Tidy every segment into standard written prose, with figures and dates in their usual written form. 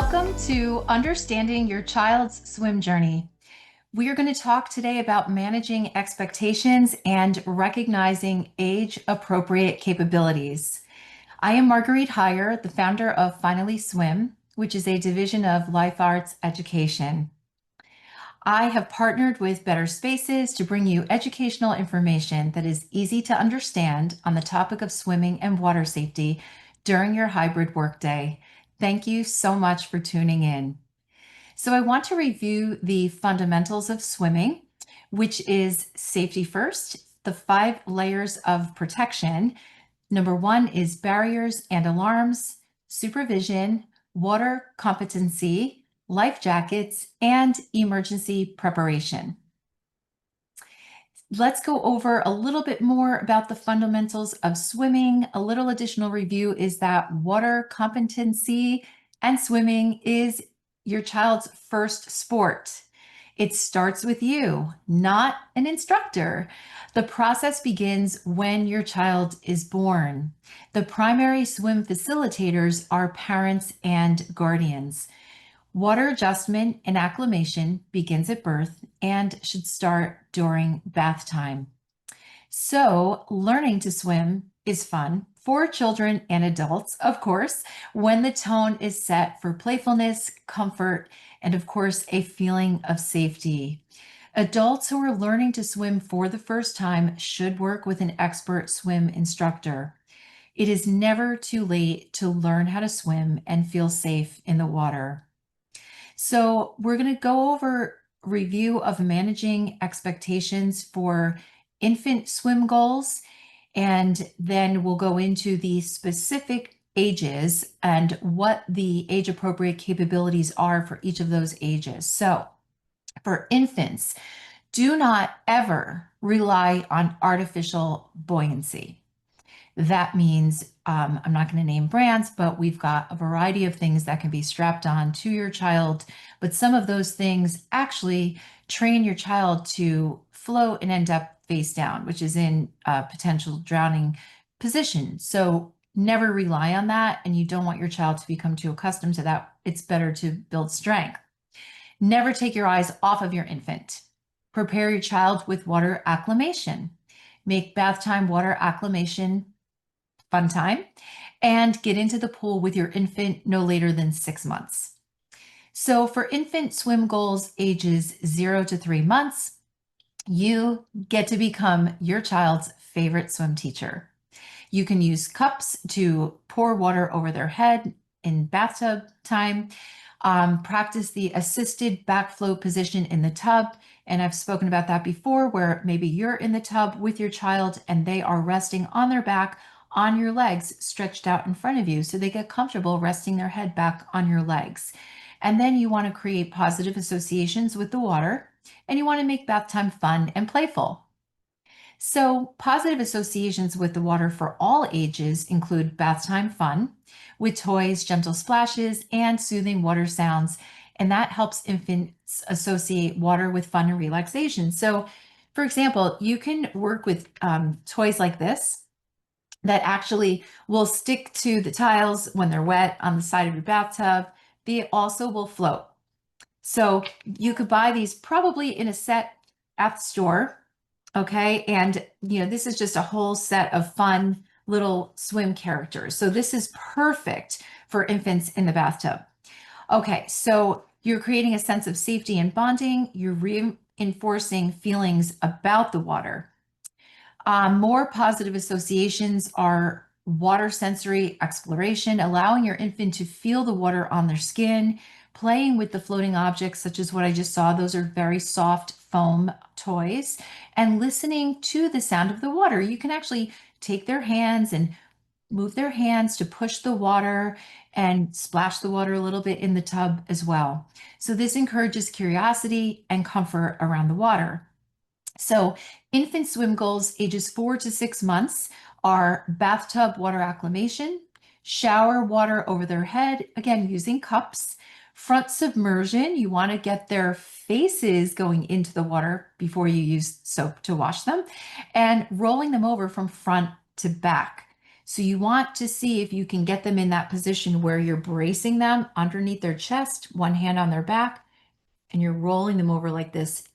Welcome to Understanding Your Child's Swim Journey. We are going to talk today about managing expectations and recognizing age-appropriate capabilities. I am Marguerite Heyer, the founder of Finally Swim, which is a division of Life Arts Education. I have partnered with Better Spaces to bring you educational information that is easy to understand on the topic of swimming and water safety during your hybrid workday. Thank you so much for tuning in. So I want to review the fundamentals of swimming, which is safety first, the 5 layers of protection. Number 1 is barriers and alarms, supervision, water competency, life jackets, and emergency preparation. Let's go over a little bit more about the fundamentals of swimming. A little additional review is that water competency and swimming is your child's first sport. It starts with you, not an instructor. The process begins when your child is born. The primary swim facilitators are parents and guardians. Water adjustment and acclimation begins at birth and should start during bath time. So, learning to swim is fun for children and adults, of course, when the tone is set for playfulness, comfort, and of course, a feeling of safety. Adults who are learning to swim for the first time should work with an expert swim instructor. It is never too late to learn how to swim and feel safe in the water. So we're going to go over review of managing expectations for infant swim goals, and then we'll go into the specific ages and what the age appropriate capabilities are for each of those ages. So for infants, do not ever rely on artificial buoyancy. That means I'm not going to name brands, but we've got a variety of things that can be strapped on to your child. But some of those things actually train your child to float and end up face down, which is in a potential drowning position. So never rely on that. And you don't want your child to become too accustomed to that. It's better to build strength. Never take your eyes off of your infant. Prepare your child with water acclimation. Make bath time water acclimation fun time, and get into the pool with your infant no later than 6 months. So for infant swim goals ages 0 to 3 months, you get to become your child's favorite swim teacher. You can use cups to pour water over their head in bathtub time. Practice the assisted backflow position in the tub. And I've spoken about that before, where maybe you're in the tub with your child and they are resting on their back on your legs stretched out in front of you. So they get comfortable resting their head back on your legs. And then you want to create positive associations with the water, and you want to make bath time fun and playful. So positive associations with the water for all ages include bath time fun with toys, gentle splashes, and soothing water sounds. And that helps infants associate water with fun and relaxation. So for example, you can work with toys like this that actually will stick to the tiles when they're wet on the side of your bathtub. They also will float. So you could buy these probably in a set at the store. Okay. And, this is just a whole set of fun little swim characters. So this is perfect for infants in the bathtub. Okay. So you're creating a sense of safety and bonding. You're reinforcing feelings about the water. More positive associations are water sensory exploration, allowing your infant to feel the water on their skin, playing with the floating objects, such as what I just saw. Those are very soft foam toys, and listening to the sound of the water. You can actually take their hands and move their hands to push the water and splash the water a little bit in the tub as well. So this encourages curiosity and comfort around the water. So infant swim goals ages 4 to 6 months are bathtub water acclimation, shower water over their head, again, using cups, front submersion. You want to get their faces going into the water before you use soap to wash them, and rolling them over from front to back. So you want to see if you can get them in that position where you're bracing them underneath their chest, one hand on their back, and you're rolling them over like this,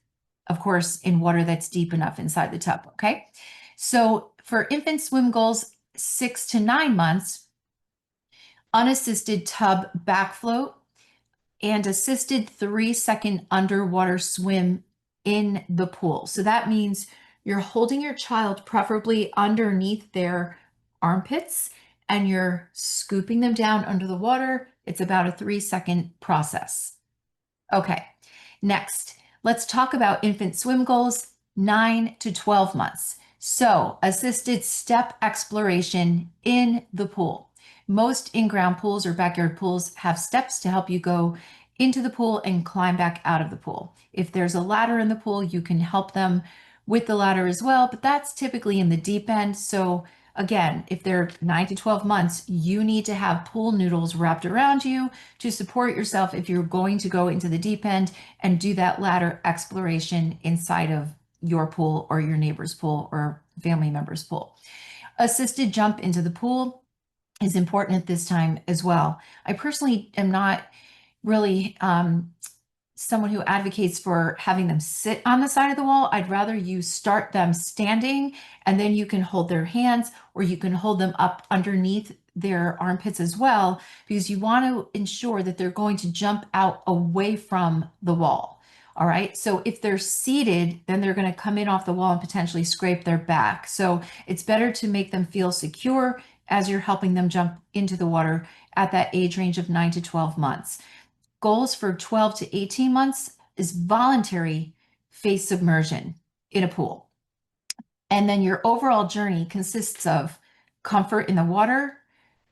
of course, in water that's deep enough inside the tub, okay? So for infant swim goals 6 to 9 months, unassisted tub back float and assisted 3-second underwater swim in the pool. So that means you're holding your child preferably underneath their armpits and you're scooping them down under the water. It's about a 3-second process. Okay, next, let's talk about infant swim goals 9 to 12 months. So, assisted step exploration in the pool. Most in-ground pools or backyard pools have steps to help you go into the pool and climb back out of the pool. If there's a ladder in the pool, you can help them with the ladder as well, but that's typically in the deep end. So again, if they're 9 to 12 months, you need to have pool noodles wrapped around you to support yourself if you're going to go into the deep end and do that ladder exploration inside of your pool or your neighbor's pool or family member's pool. Assisted jump into the pool is important at this time as well. I personally am not really someone who advocates for having them sit on the side of the wall. I'd rather you start them standing and then you can hold their hands or you can hold them up underneath their armpits as well, because you want to ensure that they're going to jump out away from the wall. All right. So if they're seated, then they're going to come in off the wall and potentially scrape their back. So it's better to make them feel secure as you're helping them jump into the water at that age range of 9 to 12 months. Goals for 12 to 18 months is voluntary face submersion in a pool. And then your overall journey consists of comfort in the water,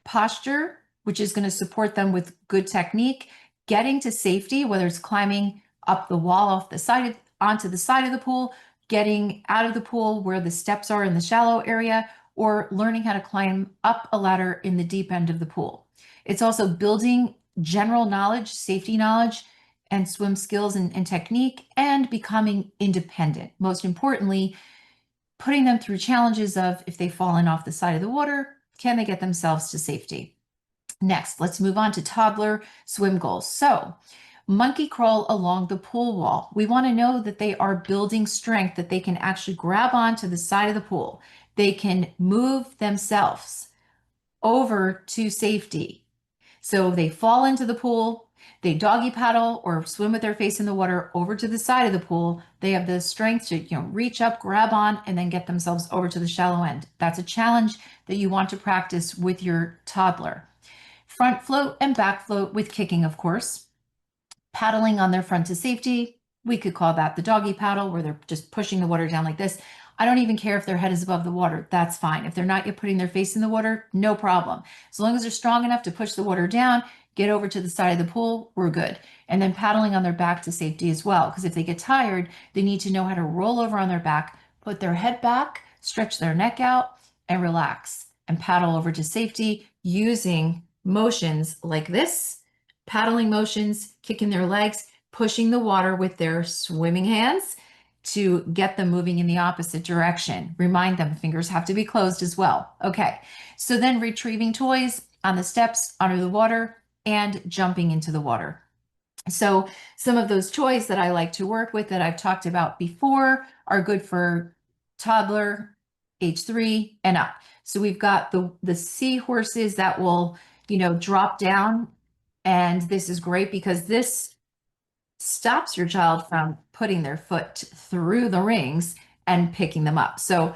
posture, which is going to support them with good technique, getting to safety, whether it's climbing up the wall off the side onto the side of the pool, getting out of the pool where the steps are in the shallow area, or learning how to climb up a ladder in the deep end of the pool. It's also building general knowledge, safety knowledge, and swim skills and technique, and becoming independent. Most importantly, putting them through challenges of if they've fallen off the side of the water, can they get themselves to safety? Next, let's move on to toddler swim goals. So, monkey crawl along the pool wall. We want to know that they are building strength, that they can actually grab onto the side of the pool. They can move themselves over to safety. So they fall into the pool, they doggy paddle or swim with their face in the water over to the side of the pool. They have the strength to, reach up, grab on, and then get themselves over to the shallow end. That's a challenge that you want to practice with your toddler. Front float and back float with kicking, of course. Paddling on their front to safety. We could call that the doggy paddle, where they're just pushing the water down like this. I don't even care if their head is above the water. That's fine. If they're not yet putting their face in the water, no problem. As long as they're strong enough to push the water down, get over to the side of the pool, we're good. And then paddling on their back to safety as well, because if they get tired, they need to know how to roll over on their back, put their head back, stretch their neck out, and relax, and paddle over to safety using motions like this, paddling motions, kicking their legs, pushing the water with their swimming hands to get them moving in the opposite direction. Remind them, fingers have to be closed as well. Okay, so then retrieving toys on the steps under the water and jumping into the water. So some of those toys that I like to work with that I've talked about before are good for toddler, age 3 and up. So we've got the seahorses that will, drop down. And this is great because this stops your child from putting their foot through the rings and picking them up. So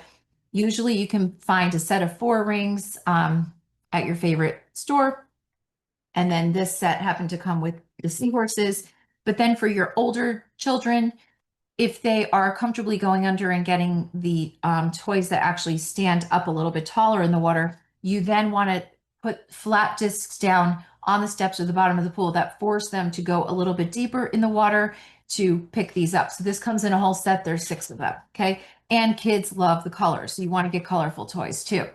usually you can find a set of 4 rings at your favorite store. And then this set happened to come with the seahorses. But then for your older children, if they are comfortably going under and getting the toys that actually stand up a little bit taller in the water, you then want to put flat discs down on the steps or the bottom of the pool that force them to go a little bit deeper in the water to pick these up. So this comes in a whole set. There's 6 of them, okay? And kids love the colors, so you want to get colorful toys too.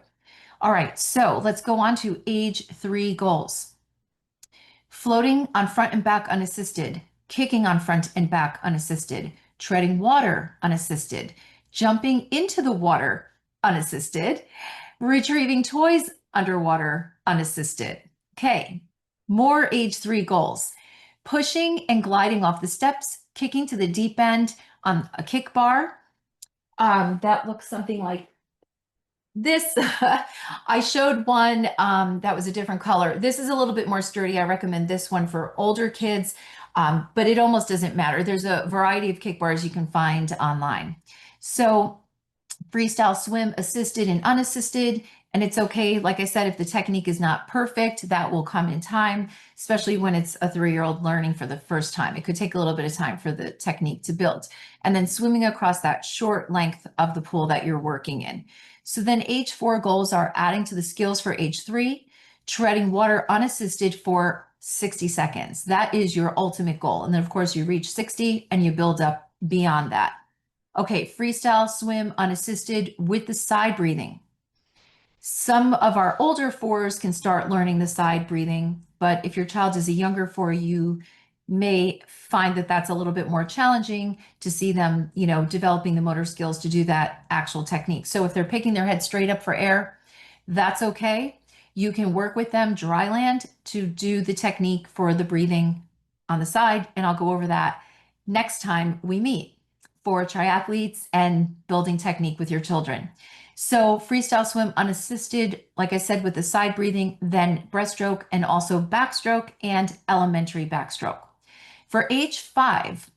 All right, so let's go on to age 3 goals. Floating on front and back unassisted, kicking on front and back unassisted, treading water unassisted, jumping into the water unassisted, Retrieving toys underwater unassisted. Okay, more age 3 goals. Pushing and gliding off the steps, kicking to the deep end on a kick bar. That looks something like this. I showed one that was a different color. This is a little bit more sturdy. I recommend this one for older kids, but it almost doesn't matter. There's a variety of kick bars you can find online. So freestyle swim, assisted and unassisted. And it's okay, like I said, if the technique is not perfect, that will come in time, especially when it's a 3-year-old learning for the first time. It could take a little bit of time for the technique to build. And then swimming across that short length of the pool that you're working in. So then age 4 goals are adding to the skills for age 3, treading water unassisted for 60 seconds. That is your ultimate goal. And then of course you reach 60 and you build up beyond that. Okay, freestyle swim unassisted with the side breathing. Some of our older 4s can start learning the side breathing, but if your child is a younger 4, you may find that that's a little bit more challenging to see them, developing the motor skills to do that actual technique. So if they're picking their head straight up for air, that's okay. You can work with them dry land to do the technique for the breathing on the side, and I'll go over that next time we meet for triathletes and building technique with your children. So freestyle swim unassisted, like I said, with the side breathing, then breaststroke and also backstroke and elementary backstroke. For age 5,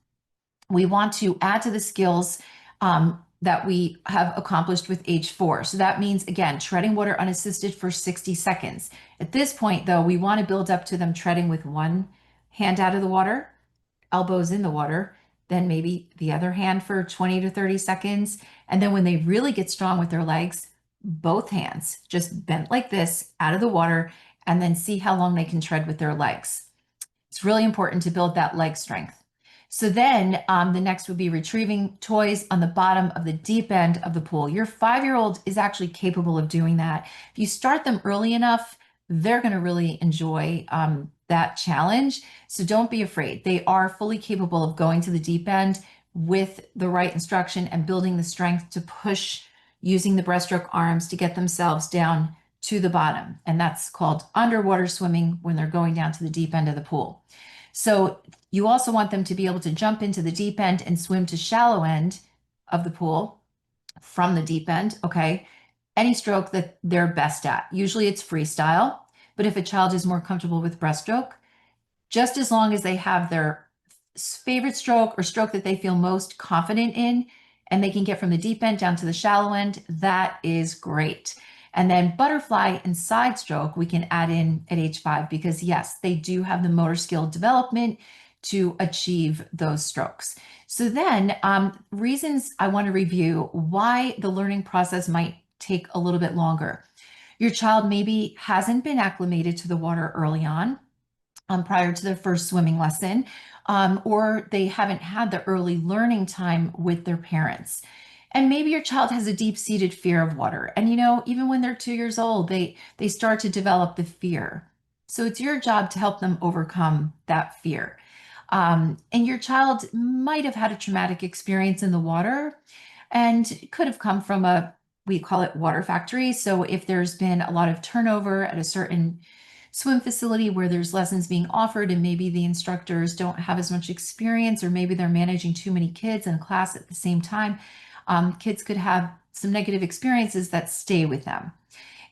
we want to add to the skills that we have accomplished with age 4. So that means, again, treading water unassisted for 60 seconds. At this point, though, we want to build up to them treading with one hand out of the water, elbows in the water, then maybe the other hand for 20 to 30 seconds. And then when they really get strong with their legs, both hands just bent like this out of the water, and then see how long they can tread with their legs. It's really important to build that leg strength. So then the next would be retrieving toys on the bottom of the deep end of the pool. Your 5-year-old is actually capable of doing that. If you start them early enough, they're going to really enjoy that challenge. So don't be afraid. They are fully capable of going to the deep end with the right instruction and building the strength to push using the breaststroke arms to get themselves down to the bottom. And that's called underwater swimming when they're going down to the deep end of the pool. So you also want them to be able to jump into the deep end and swim to shallow end of the pool from the deep end, okay? Any stroke that they're best at. Usually it's freestyle, but if a child is more comfortable with breaststroke, just as long as they have their favorite stroke or stroke that they feel most confident in, and they can get from the deep end down to the shallow end, that is great. And then butterfly and side stroke, we can add in at age 5 because yes, they do have the motor skill development to achieve those strokes. So then reasons I want to review why the learning process might take a little bit longer. Your child maybe hasn't been acclimated to the water early on prior to their first swimming lesson, or they haven't had the early learning time with their parents. And maybe your child has a deep-seated fear of water. And even when they're 2 years old, they start to develop the fear. So it's your job to help them overcome that fear. And your child might have had a traumatic experience in the water and could have come from we call it water factory. So if there's been a lot of turnover at a certain swim facility where there's lessons being offered and maybe the instructors don't have as much experience, or maybe they're managing too many kids in class at the same time, kids could have some negative experiences that stay with them.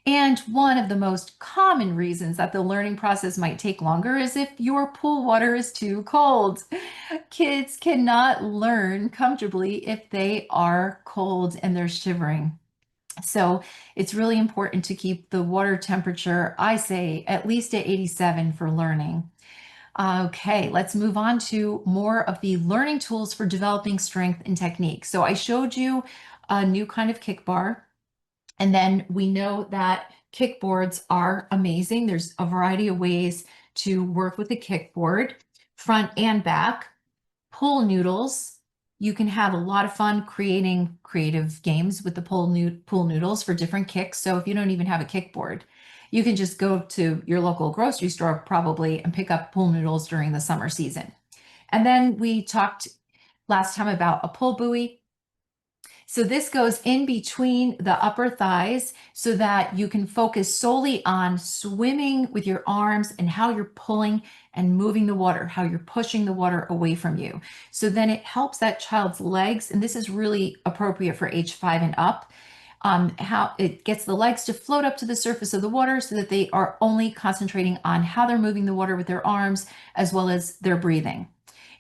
And one of the most common reasons that the learning process might take longer is if your pool water is too cold. Kids cannot learn comfortably if they are cold and they're shivering. So it's really important to keep the water temperature, I say, at least at 87 for learning. Okay, let's move on to more of the learning tools for developing strength and technique. So I showed you a new kind of kick bar, and then we know that kickboards are amazing. There's a variety of ways to work with a kickboard, front and back. Pool noodles. You can have a lot of fun creating creative games with the pool noodles for different kicks. So if you don't even have a kickboard, you can just go to your local grocery store probably and pick up pool noodles during the summer season. And then we talked last time about a pull buoy. So this goes in between the upper thighs so that you can focus solely on swimming with your arms and how you're pulling and moving the water, how you're pushing the water away from you. So then it helps that child's legs, and this is really appropriate for age 5 and up, how it gets the legs to float up to the surface of the water so that they are only concentrating on how they're moving the water with their arms as well as their breathing.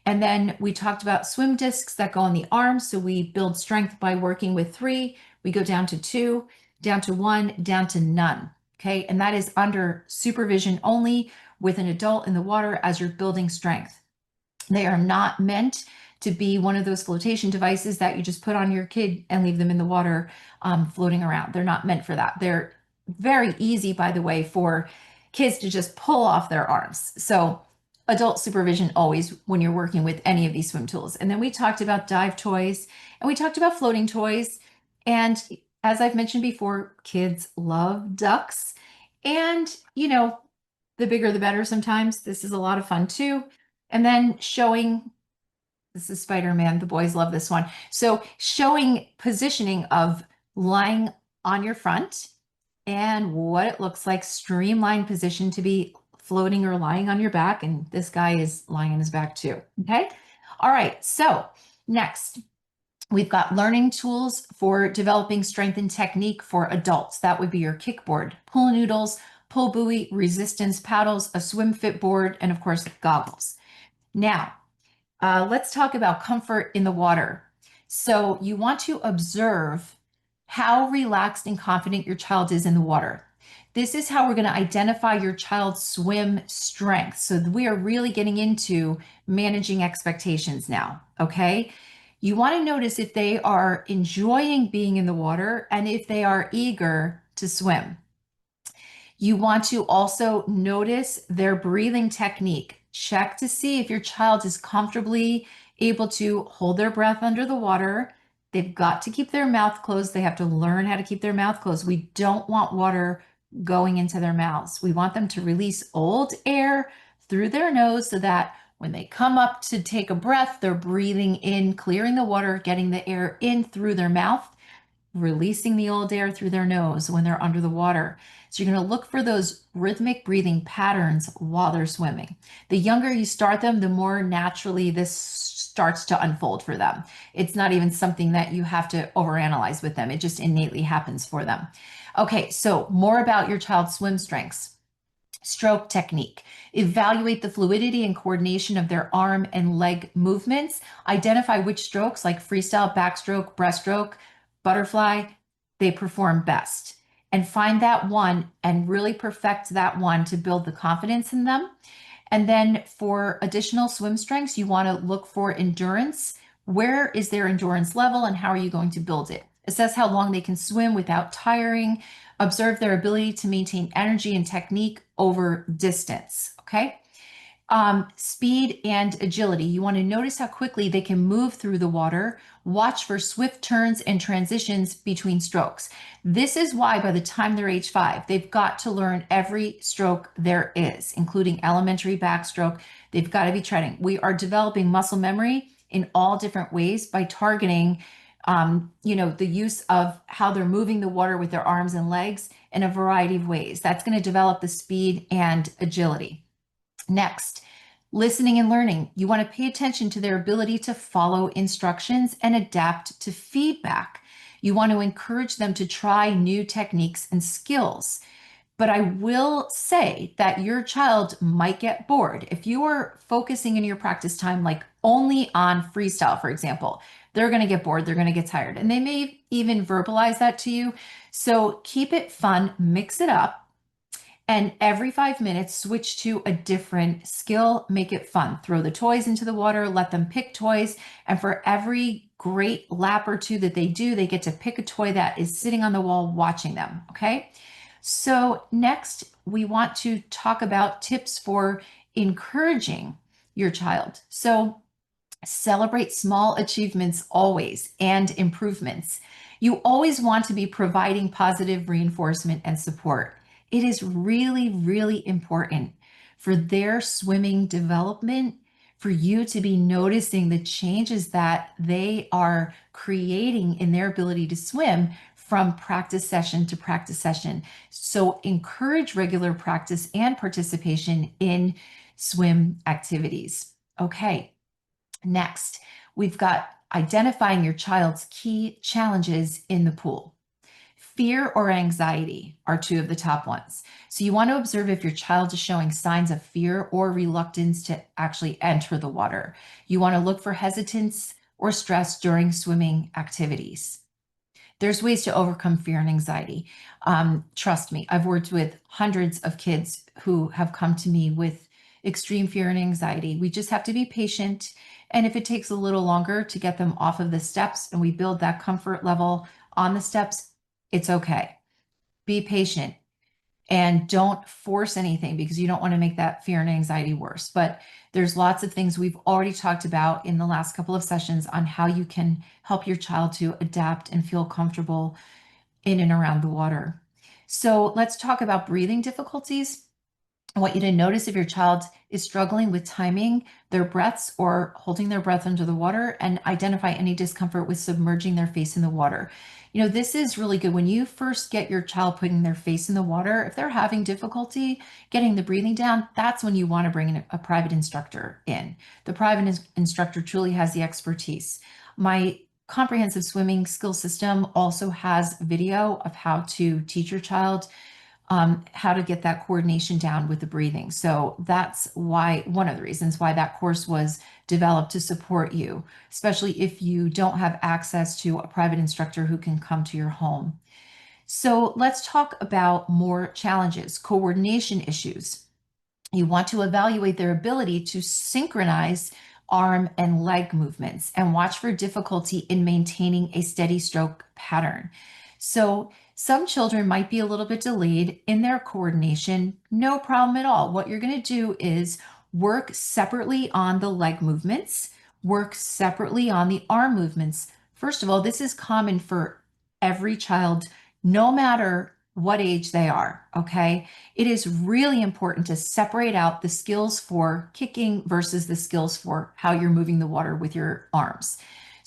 And then we talked about swim discs that go on the arms. So we build strength by working with 3. We go down to 2, down to 1, down to none. Okay. And that is under supervision only with an adult in the water as you're building strength. They are not meant to be one of those flotation devices that you just put on your kid and leave them in the water floating around. They're not meant for that. They're very easy, by the way, for kids to just pull off their arms. So adult supervision always when you're working with any of these swim tools. And then we talked about dive toys and we talked about floating toys. And as I've mentioned before, kids love ducks. And, the bigger the better sometimes. This is a lot of fun too. And then showing, this is Spider-Man, the boys love this one. So showing positioning of lying on your front and what it looks like, streamlined position to be floating or lying on your back. And this guy is lying on his back too. Okay. All right. So next, we've got learning tools for developing strength and technique for adults. That would be your kickboard, pull noodles, pull buoy, resistance paddles, a swim fit board, and of course, goggles. Now, let's talk about comfort in the water. So you want to observe how relaxed and confident your child is in the water. This is how we're going to identify your child's swim strength. So we are really getting into managing expectations now, okay? You want to notice if they are enjoying being in the water and if they are eager to swim. You want to also notice their breathing technique. Check to see if your child is comfortably able to hold their breath under the water. They've got to keep their mouth closed. They have to learn how to keep their mouth closed. We don't want water going into their mouths. We want them to release old air through their nose so that when they come up to take a breath, they're breathing in, clearing the water, getting the air in through their mouth, releasing the old air through their nose when they're under the water. So you're going to look for those rhythmic breathing patterns while they're swimming. The younger you start them, the more naturally this starts to unfold for them. It's not even something that you have to overanalyze with them. It just innately happens for them. Okay, so more about your child's swim strengths. Stroke technique. Evaluate the fluidity and coordination of their arm and leg movements. Identify which strokes like freestyle, backstroke, breaststroke, butterfly, they perform best. And find that one and really perfect that one to build the confidence in them. And then for additional swim strengths, you want to look for endurance. Where is their endurance level and how are you going to build it? Assess how long they can swim without tiring. Observe their ability to maintain energy and technique over distance. Okay. Speed and agility. You want to notice how quickly they can move through the water. Watch for swift turns and transitions between strokes. This is why by the time they're age 5, they've got to learn every stroke there is, including elementary backstroke. They've got to be treading. We are developing muscle memory in all different ways by targeting the use of how they're moving the water with their arms and legs in a variety of ways. That's going to develop the speed and agility. Next, listening and learning. You want to pay attention to their ability to follow instructions and adapt to feedback. You want to encourage them to try new techniques and skills. But I will say that your child might get bored. If you are focusing in your practice time, like only on freestyle, for example, they're going to get bored. They're going to get tired. And they may even verbalize that to you. So keep it fun, mix it up. And every 5 minutes, switch to a different skill, make it fun. Throw the toys into the water, let them pick toys. And for every great lap or two that they do, they get to pick a toy that is sitting on the wall watching them, okay? So next, we want to talk about tips for encouraging your child. So celebrate small achievements always and improvements. You always want to be providing positive reinforcement and support. It is really, really important for their swimming development, for you to be noticing the changes that they are creating in their ability to swim from practice session to practice session. So encourage regular practice and participation in swim activities. Okay, next, we've got identifying your child's key challenges in the pool. Fear or anxiety are two of the top ones. So you want to observe if your child is showing signs of fear or reluctance to actually enter the water. You want to look for hesitance or stress during swimming activities. There's ways to overcome fear and anxiety. Trust me, I've worked with hundreds of kids who have come to me with extreme fear and anxiety. We just have to be patient. And if it takes a little longer to get them off of the steps and we build that comfort level on the steps, it's okay. Be patient and don't force anything because you don't want to make that fear and anxiety worse. But there's lots of things we've already talked about in the last couple of sessions on how you can help your child to adapt and feel comfortable in and around the water. So let's talk about breathing difficulties. I want you to notice if your child is struggling with timing their breaths or holding their breath under the water, and identify any discomfort with submerging their face in the water. You know, this is really good. When you first get your child putting their face in the water, if they're having difficulty getting the breathing down, that's when you want to bring in a private instructor in. The private instructor truly has the expertise. My comprehensive swimming skill system also has video of how to teach your child how to get that coordination down with the breathing. So that's why, one of the reasons why that course was developed to support you, especially if you don't have access to a private instructor who can come to your home. So let's talk about more challenges, coordination issues. You want to evaluate their ability to synchronize arm and leg movements and watch for difficulty in maintaining a steady stroke pattern. So some children might be a little bit delayed in their coordination. No problem at all. What you're going to do is work separately on the leg movements, work separately on the arm movements. First of all, this is common for every child, no matter what age they are, okay? It is really important to separate out the skills for kicking versus the skills for how you're moving the water with your arms.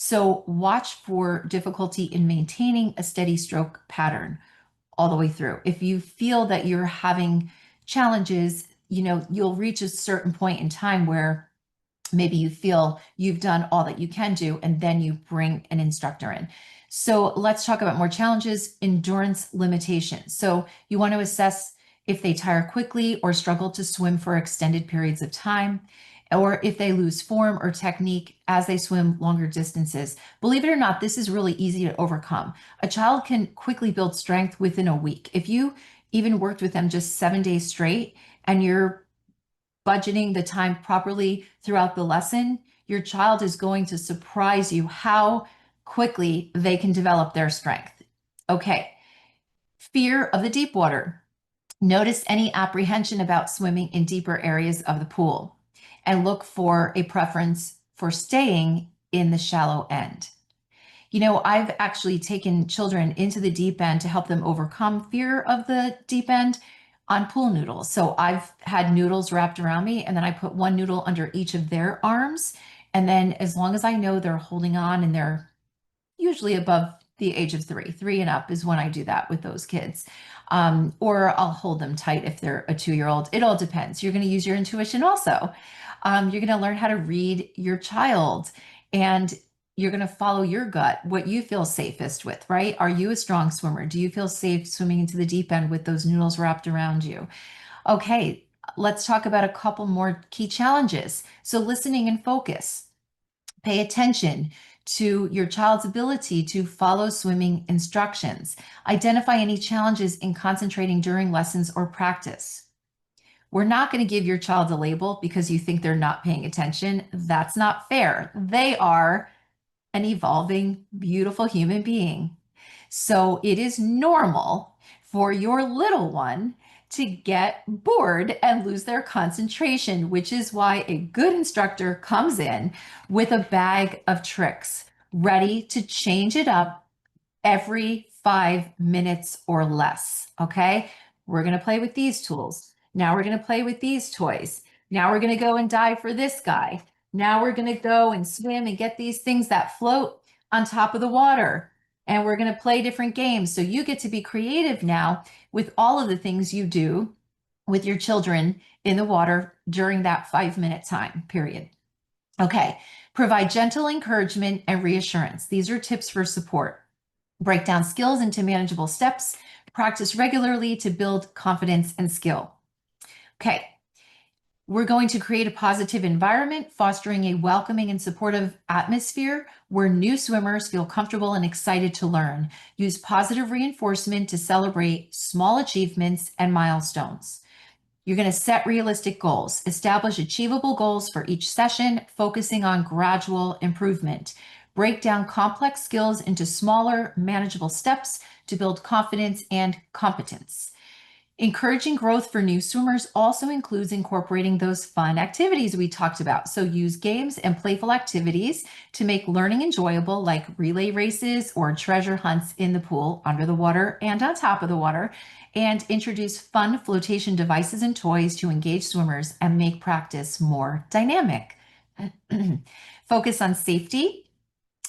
So watch for difficulty in maintaining a steady stroke pattern all the way through. If you feel that you're having challenges, you know, you'll reach a certain point in time where maybe you feel you've done all that you can do, and then you bring an instructor in. So let's talk about more challenges, endurance limitations. So you want to assess if they tire quickly or struggle to swim for extended periods of time, or if they lose form or technique as they swim longer distances. Believe it or not, this is really easy to overcome. A child can quickly build strength within a week. If you even worked with them just 7 days straight and you're budgeting the time properly throughout the lesson, your child is going to surprise you how quickly they can develop their strength. Okay, fear of the deep water. Notice any apprehension about swimming in deeper areas of the pool and look for a preference for staying in the shallow end. You know, I've actually taken children into the deep end to help them overcome fear of the deep end on pool noodles. So I've had noodles wrapped around me, and then I put one noodle under each of their arms. And then as long as I know they're holding on and they're usually above the age of 3 and up is when I do that with those kids. Or I'll hold them tight if they're a 2-year-old. It all depends. You're going to use your intuition also. You're going to learn how to read your child, and you're going to follow your gut, what you feel safest with, right? Are you a strong swimmer? Do you feel safe swimming into the deep end with those noodles wrapped around you? Okay, let's talk about a couple more key challenges. So listening and focus. Pay attention to your child's ability to follow swimming instructions. Identify any challenges in concentrating during lessons or practice. We're not going to give your child a label because you think they're not paying attention. That's not fair. They are an evolving, beautiful human being. So it is normal for your little one to get bored and lose their concentration, which is why a good instructor comes in with a bag of tricks, ready to change it up every 5 minutes or less. Okay, we're going to play with these tools. Now we're going to play with these toys. Now we're going to go and dive for this guy. Now we're going to go and swim and get these things that float on top of the water. And we're going to play different games. So you get to be creative now with all of the things you do with your children in the water during that 5-minute time period. Okay, provide gentle encouragement and reassurance. These are tips for support. Break down skills into manageable steps. Practice regularly to build confidence and skill. Okay, we're going to create a positive environment, fostering a welcoming and supportive atmosphere where new swimmers feel comfortable and excited to learn. Use positive reinforcement to celebrate small achievements and milestones. You're going to set realistic goals. Establish achievable goals for each session, focusing on gradual improvement. Break down complex skills into smaller, manageable steps to build confidence and competence. Encouraging growth for new swimmers also includes incorporating those fun activities we talked about. So use games and playful activities to make learning enjoyable, like relay races or treasure hunts in the pool, under the water, and on top of the water. And introduce fun flotation devices and toys to engage swimmers and make practice more dynamic. Focus on safety.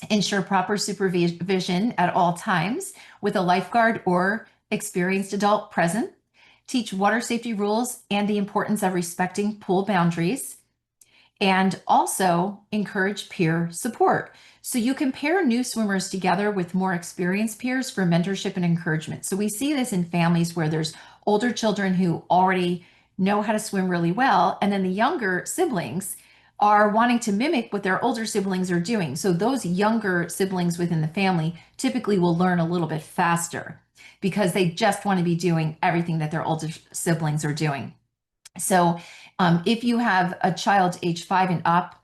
Ensure proper supervision at all times with a lifeguard or experienced adult present. Teach water safety rules and the importance of respecting pool boundaries, and also encourage peer support. So you can pair new swimmers together with more experienced peers for mentorship and encouragement. So we see this in families where there's older children who already know how to swim really well, and then the younger siblings are wanting to mimic what their older siblings are doing. So those younger siblings within the family typically will learn a little bit faster because they just want to be doing everything that their older siblings are doing. So if you have a child age 5 and up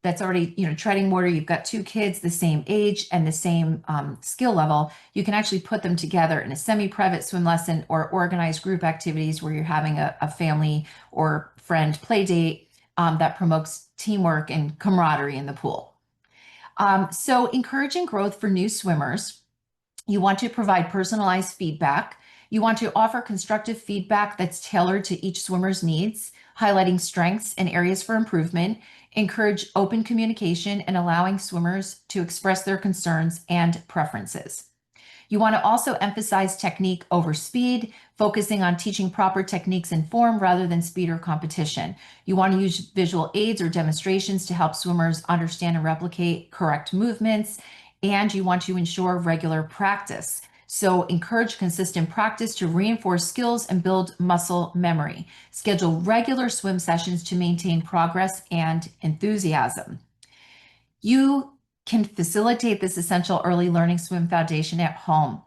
that's already, treading water, you've got 2 kids the same age and the same skill level, you can actually put them together in a semi-private swim lesson or organized group activities where you're having a family or friend play date that promotes teamwork and camaraderie in the pool. So encouraging growth for new swimmers. You want to provide personalized feedback. You want to offer constructive feedback that's tailored to each swimmer's needs, highlighting strengths and areas for improvement. Encourage open communication and allowing swimmers to express their concerns and preferences. You want to also emphasize technique over speed, focusing on teaching proper techniques and form rather than speed or competition. You want to use visual aids or demonstrations to help swimmers understand and replicate correct movements, and you want to ensure regular practice. So encourage consistent practice to reinforce skills and build muscle memory. Schedule regular swim sessions to maintain progress and enthusiasm. You can facilitate this essential early learning swim foundation at home.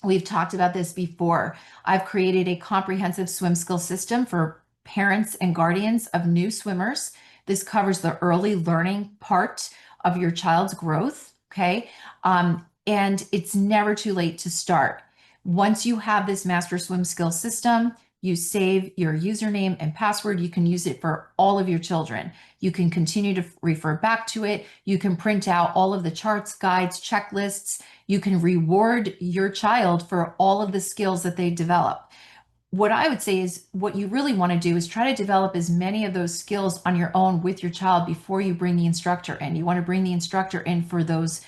We've talked about this before. I've created a comprehensive swim skill system for parents and guardians of new swimmers. This covers the early learning part of your child's growth, okay? And it's never too late to start. Once you have this master swim skill system, you save your username and password. You can use it for all of your children. You can continue to refer back to it. You can print out all of the charts, guides, checklists. You can reward your child for all of the skills that they develop. What I would say is what you really want to do is try to develop as many of those skills on your own with your child before you bring the instructor in. You want to bring the instructor in for those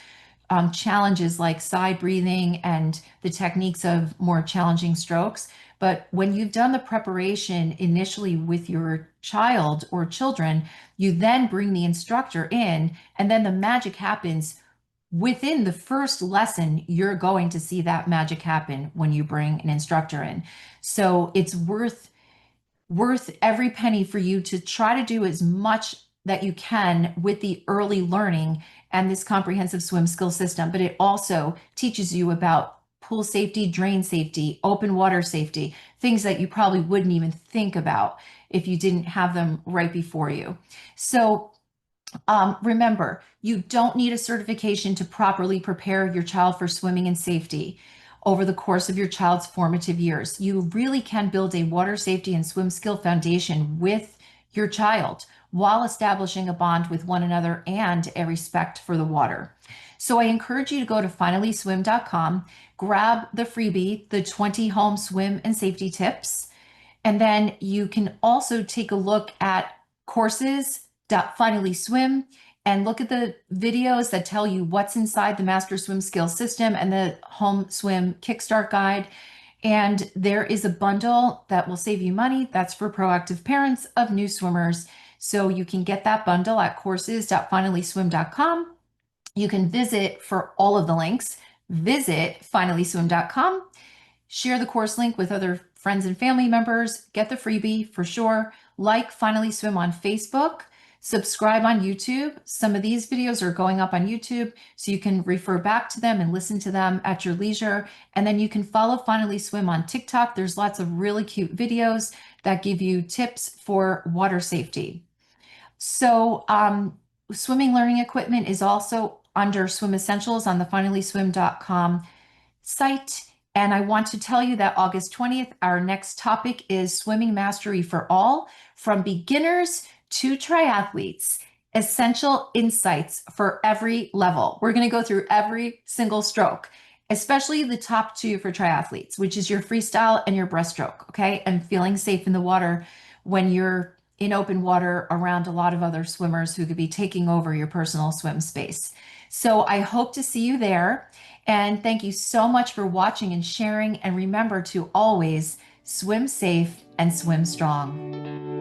challenges like side breathing and the techniques of more challenging strokes. But when you've done the preparation initially with your child or children, you then bring the instructor in, and then the magic happens within the first lesson. You're going to see that magic happen when you bring an instructor in. So it's worth every penny for you to try to do as much that you can with the early learning and this comprehensive swim skill system. But it also teaches you about pool safety, drain safety, open water safety, things that you probably wouldn't even think about if you didn't have them right before you. So remember, you don't need a certification to properly prepare your child for swimming and safety over the course of your child's formative years. You really can build a water safety and swim skill foundation with your child while establishing a bond with one another and a respect for the water. So I encourage you to go to finallyswim.com, grab the freebie, the 20 home swim and safety tips, and then you can also take a look at courses Finally Swim and look at the videos that tell you what's inside the Master Swim Skills System and the Home Swim Kickstart Guide. And there is a bundle that will save you money. That's for proactive parents of new swimmers. So you can get that bundle at courses.finallyswim.com. You can visit for all of the links, visit finallyswim.com, share the course link with other friends and family members, get the freebie for sure, like Finally Swim on Facebook, subscribe on YouTube. Some of these videos are going up on YouTube, so you can refer back to them and listen to them at your leisure. And then you can follow Finally Swim on TikTok. There's lots of really cute videos that give you tips for water safety. So swimming learning equipment is also under Swim Essentials on the finallyswim.com site. And I want to tell you that August 20th, our next topic is Swimming Mastery for All, from beginners to triathletes, essential insights for every level. We're going to go through every single stroke, especially the top two for triathletes, which is your freestyle and your breaststroke, okay? And feeling safe in the water when you're in open water around a lot of other swimmers who could be taking over your personal swim space. So I hope to see you there. And thank you so much for watching and sharing. And remember to always swim safe and swim strong.